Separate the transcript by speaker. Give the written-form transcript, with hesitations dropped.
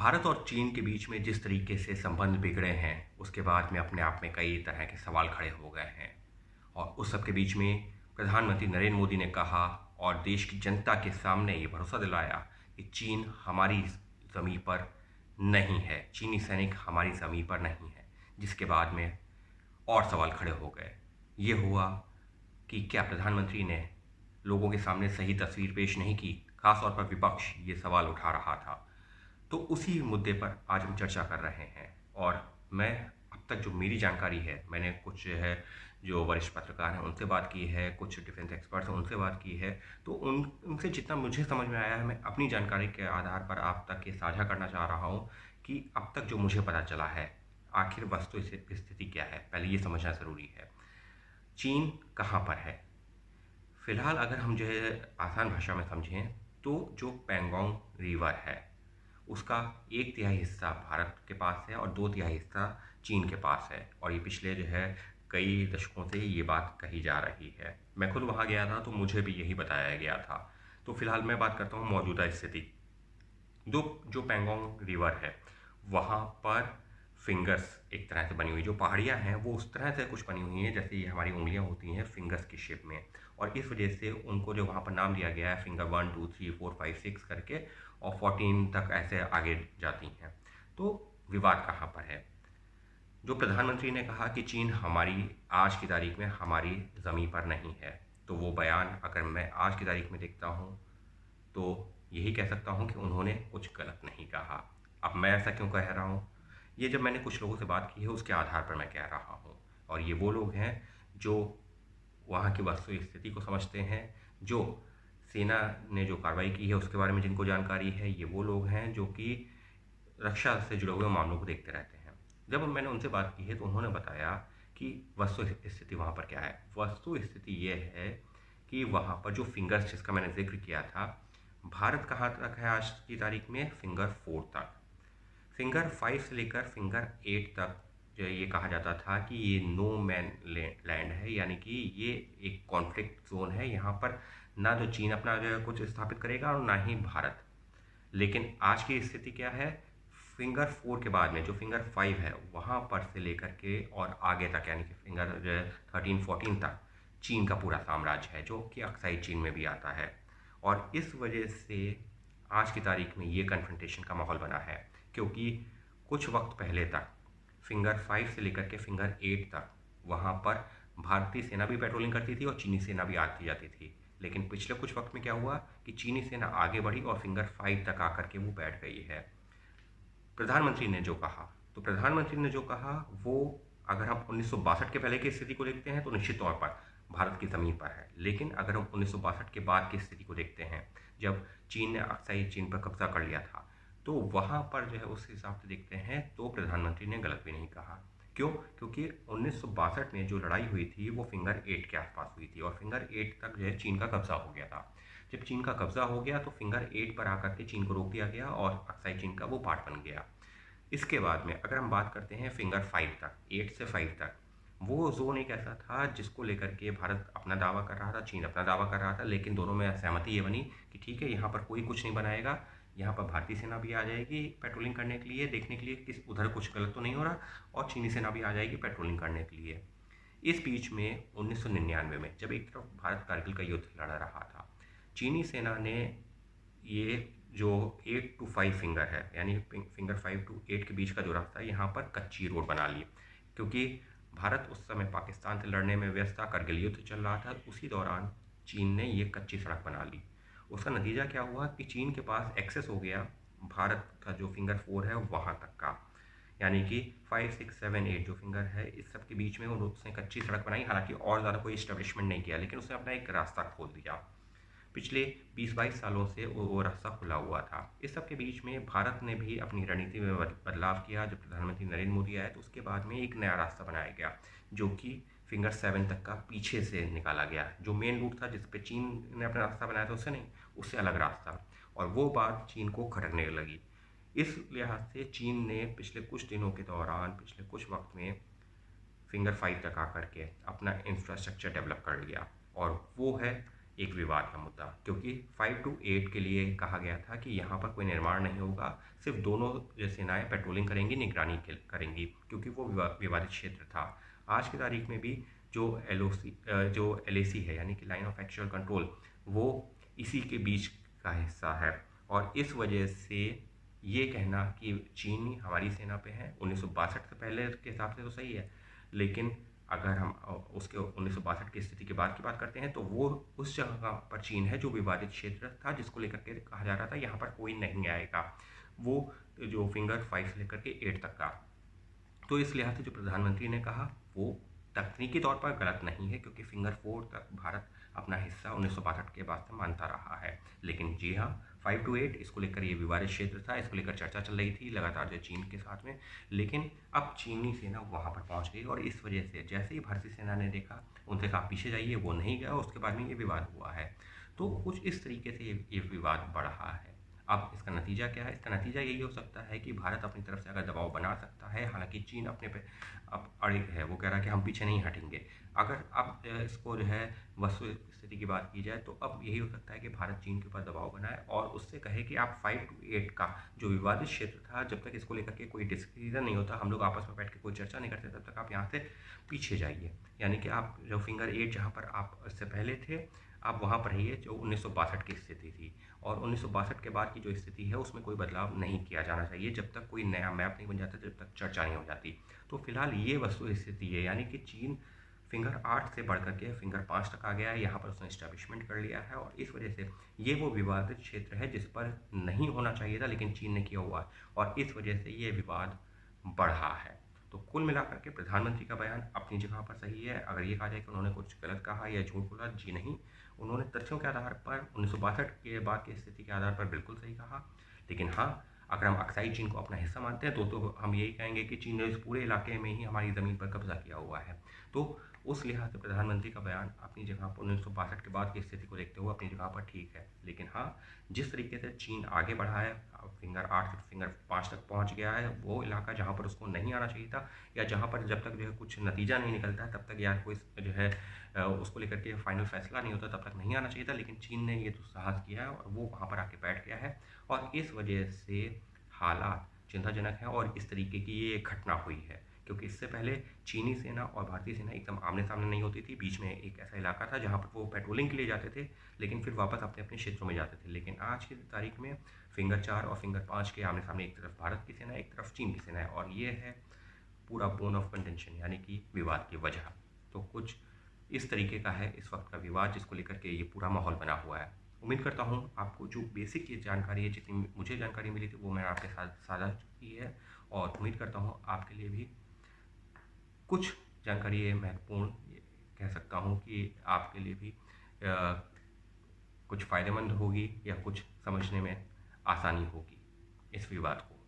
Speaker 1: भारत और चीन के बीच में जिस तरीके से संबंध बिगड़े हैं, उसके बाद में अपने आप में कई तरह के सवाल खड़े हो गए हैं। और उस सब के बीच में प्रधानमंत्री नरेंद्र मोदी ने कहा और देश की जनता के सामने ये भरोसा दिलाया कि चीन हमारी ज़मीं पर नहीं है, चीनी सैनिक हमारी ज़मीं पर नहीं है। जिसके बाद में और सवाल खड़े हो गए। ये हुआ कि क्या प्रधानमंत्री ने लोगों के सामने सही तस्वीर पेश नहीं की। खास तौर पर विपक्ष ये सवाल उठा रहा था। तो उसी मुद्दे पर आज हम चर्चा कर रहे हैं। और मैं अब तक जो मेरी जानकारी है, मैंने कुछ है जो वरिष्ठ पत्रकार हैं उनसे बात की है, कुछ डिफेंस एक्सपर्ट्स हैं उनसे बात की है। तो उनसे जितना मुझे समझ में आया है, मैं अपनी जानकारी के आधार पर आप तक ये साझा करना चाह रहा हूँ कि अब तक जो मुझे पता चला है, आखिर वस्तु स्थिति क्या है, पहले ये समझना ज़रूरी है। चीन कहाँ पर है? फिलहाल अगर हम जो है आसान भाषा में समझें तो जो पैंगोंग रिवर है उसका 1/3 हिस्सा भारत के पास है और 2/3 हिस्सा चीन के पास है। और ये पिछले जो है कई दशकों से ये बात कही जा रही है। मैं खुद वहाँ गया था तो मुझे भी यही बताया गया था। तो फिलहाल मैं बात करता हूँ मौजूदा स्थिति। जो पैंगोंग रिवर है वहाँ पर फिंगर्स एक तरह से बनी हुई जो पहाड़ियाँ हैं वो उस तरह से कुछ बनी हुई हैं जैसे ये हमारी उंगलियाँ होती हैं फिंगर्स की शेप में। और इस वजह से उनको जो वहाँ पर नाम दिया गया है फिंगर 1 2 3 4 5 6 करके, और 14 तक ऐसे आगे जाती हैं। तो विवाद कहाँ पर है? जो प्रधानमंत्री ने कहा कि चीन हमारी आज की तारीख में हमारी ज़मीं पर नहीं है, तो वो बयान अगर मैं आज की तारीख में देखता हूँ तो यही कह सकता हूँ कि उन्होंने कुछ गलत नहीं कहा। अब मैं ऐसा क्यों कह रहा हूँ? ये जब मैंने कुछ लोगों से बात की है उसके आधार पर मैं कह रहा हूँ। और ये वो लोग हैं जो वहाँ की वस्तु स्थिति को समझते हैं, जो सेना ने जो कार्रवाई की है उसके बारे में जिनको जानकारी है। ये वो लोग हैं जो कि रक्षा से जुड़े हुए मामलों को देखते रहते हैं। जब मैंने उनसे बात की है तो उन्होंने बताया कि वस्तु स्थिति वहाँ पर क्या है। वस्तु स्थिति ये है कि वहाँ पर जो फिंगर्स जिसका मैंने जिक्र किया था, भारत कहाँ तक है आज की तारीख में? फिंगर 4 तक। फिंगर 5 से लेकर फिंगर 8 तक जो ये कहा जाता था कि ये नो मैन लैंड है, यानी कि ये एक कॉन्फ्लिक्ट जोन है। यहाँ पर ना तो चीन अपना जो है कुछ स्थापित करेगा और ना ही भारत। लेकिन आज की स्थिति क्या है? फिंगर 4 के बाद में जो फिंगर 5 है वहाँ पर से लेकर के और आगे तक, यानी कि फिंगर जो है 13 14 तक चीन का पूरा साम्राज्य है, जो कि अक्साई चीन में भी आता है। और इस वजह से आज की तारीख में ये कन्फ्रंटेशन का माहौल बना है, क्योंकि कुछ वक्त पहले तक फिंगर 5 से लेकर के फिंगर 8 तक वहाँ पर भारतीय सेना भी पेट्रोलिंग करती थी और चीनी सेना भी आती जाती थी। लेकिन पिछले कुछ वक्त में क्या हुआ कि चीनी सेना आगे बढ़ी और फिंगर 5 तक आकर के वो बैठ गई है। प्रधानमंत्री ने जो कहा, तो प्रधानमंत्री ने जो कहा वो, अगर हम 1962 के पहले की स्थिति को देखते हैं तो निश्चित तौर पर भारत की ज़मीन पर है। लेकिन अगर हम 1962 के बाद की स्थिति को देखते हैं, जब चीन ने अक्साई चीन पर कब्जा कर लिया था, तो वहाँ पर जो है उस हिसाब से देखते हैं तो प्रधानमंत्री ने गलत भी नहीं कहा। क्यों? क्योंकि 1962 में जो लड़ाई हुई थी वो फिंगर 8 के आसपास हुई थी और फिंगर 8 तक जो है चीन का कब्जा हो गया था। जब चीन का कब्जा हो गया तो फिंगर 8 पर आकर के चीन को रोक दिया गया और अक्साई चीन का वो पार्ट बन गया। इसके बाद में अगर हम बात करते हैं फिंगर 5 तक, 8 से 5 तक, वो जोन एक ऐसा था जिसको लेकर के भारत अपना दावा कर रहा था, चीन अपना दावा कर रहा था। लेकिन दोनों में सहमति ये बनी कि ठीक है, यहाँ पर कोई कुछ नहीं बनाएगा, यहाँ पर भारतीय सेना भी आ जाएगी पेट्रोलिंग करने के लिए, देखने के लिए कि उधर कुछ गलत तो नहीं हो रहा, और चीनी सेना भी आ जाएगी पेट्रोलिंग करने के लिए। इस बीच में 1999 में जब एक तरफ भारत कारगिल का युद्ध लड़ रहा था, चीनी सेना ने ये जो 8 to 5 फिंगर है, यानी फिंगर 5 to 8 के बीच का जो रास्ता है, यहाँ पर कच्ची रोड बना ली। क्योंकि भारत उस समय पाकिस्तान से लड़ने में व्यस्त था, कारगिल युद्ध चल रहा था, उसी दौरान चीन ने ये कच्ची सड़क बना ली। उसका नतीजा क्या हुआ कि चीन के पास एक्सेस हो गया भारत का जो फिंगर 4 है वहाँ तक का, यानी कि 5 6 7 8 जो फिंगर है इस सब के बीच में उसने कच्ची सड़क बनाई। हालांकि और ज़्यादा कोई इस्टेब्लिशमेंट नहीं किया, लेकिन उसने अपना एक रास्ता खोल दिया। पिछले 20-22 सालों से वो रास्ता खुला हुआ था। इस सब के बीच में भारत ने भी अपनी रणनीति में बदलाव किया। जब प्रधानमंत्री नरेंद्र मोदी आए तो उसके बाद में एक नया रास्ता बनाया गया, जो कि फिंगर 7 तक का पीछे से निकाला गया। जो मेन रूट था जिस पे चीन ने अपना रास्ता बनाया था उससे नहीं, उससे अलग रास्ता, और वो बात चीन को खटकने लगी। इस लिहाज से चीन ने पिछले कुछ दिनों के दौरान, पिछले कुछ वक्त में फिंगर 5 तक आकर के अपना इंफ्रास्ट्रक्चर डेवलप कर लिया, और वो है एक विवाद का मुद्दा, क्योंकि 5 to 8 के लिए कहा गया था कि यहाँ पर कोई निर्माण नहीं होगा, सिर्फ दोनों जो सेनाएं पेट्रोलिंग करेंगी, निगरानी करेंगी, क्योंकि वो विवादित क्षेत्र था। आज की तारीख में भी जो LAC है, यानी कि लाइन ऑफ एक्चुअल कंट्रोल, वो इसी के बीच का हिस्सा है। और इस वजह से ये कहना कि चीनी हमारी सेना पे है 1962 से पहले के हिसाब से तो सही है, लेकिन अगर हम उसके 1962 की स्थिति के बाद की बात करते हैं तो वो उस जगह पर चीन है जो विवादित क्षेत्र था, जिसको लेकर के कहा जा रहा था यहाँ पर कोई नहीं आएगा, वो जो फिंगर 5 से लेकर के 8 तक का। तो इस लिहाज से जो प्रधानमंत्री ने कहा वो तकनीकी तौर पर गलत नहीं है, क्योंकि फिंगर 4 तक भारत अपना हिस्सा 1962 के बाद से मानता रहा है। लेकिन जी हाँ, 5 to 8 इसको लेकर ये विवादित क्षेत्र था, इसको लेकर चर्चा चल रही थी लगातार जो चीन के साथ में। लेकिन अब चीनी सेना वहाँ पर पहुँच गई और इस वजह से जैसे ही भारतीय सेना ने देखा, उनसे कहा पीछे जाइए, वो नहीं गया, उसके बाद में ये विवाद हुआ है। तो कुछ इस तरीके से ये विवाद बढ़ा है। अब इसका नतीजा क्या है? इसका नतीजा यही हो सकता है कि भारत अपनी तरफ से अगर दबाव बना सकता है, हालांकि चीन अपने पे अब अड़िग है, वो कह रहा है कि हम पीछे नहीं हटेंगे। अगर अब इसको जो है वस्तु स्थिति की बात की जाए तो अब यही हो सकता है कि भारत चीन के ऊपर दबाव बनाए और उससे कहे कि आप 5 to 8 का जो विवादित क्षेत्र था, जब तक इसको लेकर के कोई डिसीजन नहीं होता, हम लोग आपस में बैठ के कोई चर्चा नहीं करते, तब तक आप यहाँ से पीछे जाइए। यानी कि आप जो फिंगर 8 जहाँ पर आप इससे पहले थे, आप वहाँ पर रहिए जो 1962 की स्थिति थी। और 1962 के बाद की जो स्थिति है उसमें कोई बदलाव नहीं किया जाना चाहिए, जब तक कोई नया मैप नहीं बन जाता, जब तक चर्चा नहीं हो जाती। तो फिलहाल ये वस्तु स्थिति है, यानी कि चीन फिंगर 8 से बढ़ करके फिंगर 5 तक आ गया है, यहाँ पर उसने इस्टेब्लिशमेंट कर लिया है और इस वजह से ये वो विवादित क्षेत्र है जिस पर नहीं होना चाहिए था, लेकिन चीन ने किया हुआ है और इस वजह से ये विवाद बढ़ा है। तो कुल मिलाकर के प्रधानमंत्री का बयान अपनी जगह पर सही है। अगर ये कहा जाए कि उन्होंने कुछ गलत कहा या झूठ बोला, जी नहीं, उन्होंने तथ्यों के आधार पर 1962 के बाद की स्थिति के आधार पर बिल्कुल सही कहा। लेकिन हाँ, अगर हम अक्साई चीन को अपना हिस्सा मानते हैं तो हम यही कहेंगे कि चीन ने इस पूरे इलाके में ही हमारी ज़मीन पर कब्जा किया हुआ है। तो उस लिहाज से प्रधानमंत्री का बयान अपनी जगह पर 1962 के बाद की स्थिति को देखते हुए अपनी जगह पर ठीक है। लेकिन हाँ, जिस तरीके से चीन आगे बढ़ा है, फिंगर 8 से फिंगर 5 तक पहुंच गया है, वो इलाका जहां पर उसको नहीं आना चाहिए था, या जहां पर जब तक जो है कुछ नतीजा नहीं निकलता है तब तक या कोई जो है उसको लेकर के फाइनल फैसला नहीं होता तब तक नहीं आना चाहिए था। लेकिन चीन ने ये तो साहस किया है और वो वहाँ पर आके बैठ गया है और इस वजह से हालात चिंताजनक हैं और इस तरीके की ये घटना हुई है, क्योंकि इससे पहले चीनी सेना और भारतीय सेना एकदम आमने सामने नहीं होती थी। बीच में एक ऐसा इलाका था जहाँ पर वो पेट्रोलिंग के लिए जाते थे, लेकिन फिर वापस अपने अपने क्षेत्रों में जाते थे। लेकिन आज की तारीख में फिंगर 4 और फिंगर 5 के आमने सामने, एक तरफ भारत की सेना, एक तरफ चीन की सेना है और ये है पूरा बोन ऑफ कंटेंशन, यानी कि विवाद की वजह। तो कुछ इस तरीके का है इस वक्त का विवाद, जिसको लेकर के ये पूरा माहौल बना हुआ है। उम्मीद करता हूँ आपको जो बेसिक ये जानकारी है, जितनी मुझे जानकारी मिली थी, वो मैंने आपके साथ साझा की है और उम्मीद करता हूँ आपके लिए भी कुछ जानकारी ये महत्वपूर्ण कह सकता हूँ कि आपके लिए भी कुछ फ़ायदेमंद होगी या कुछ समझने में आसानी होगी इस विवाद को।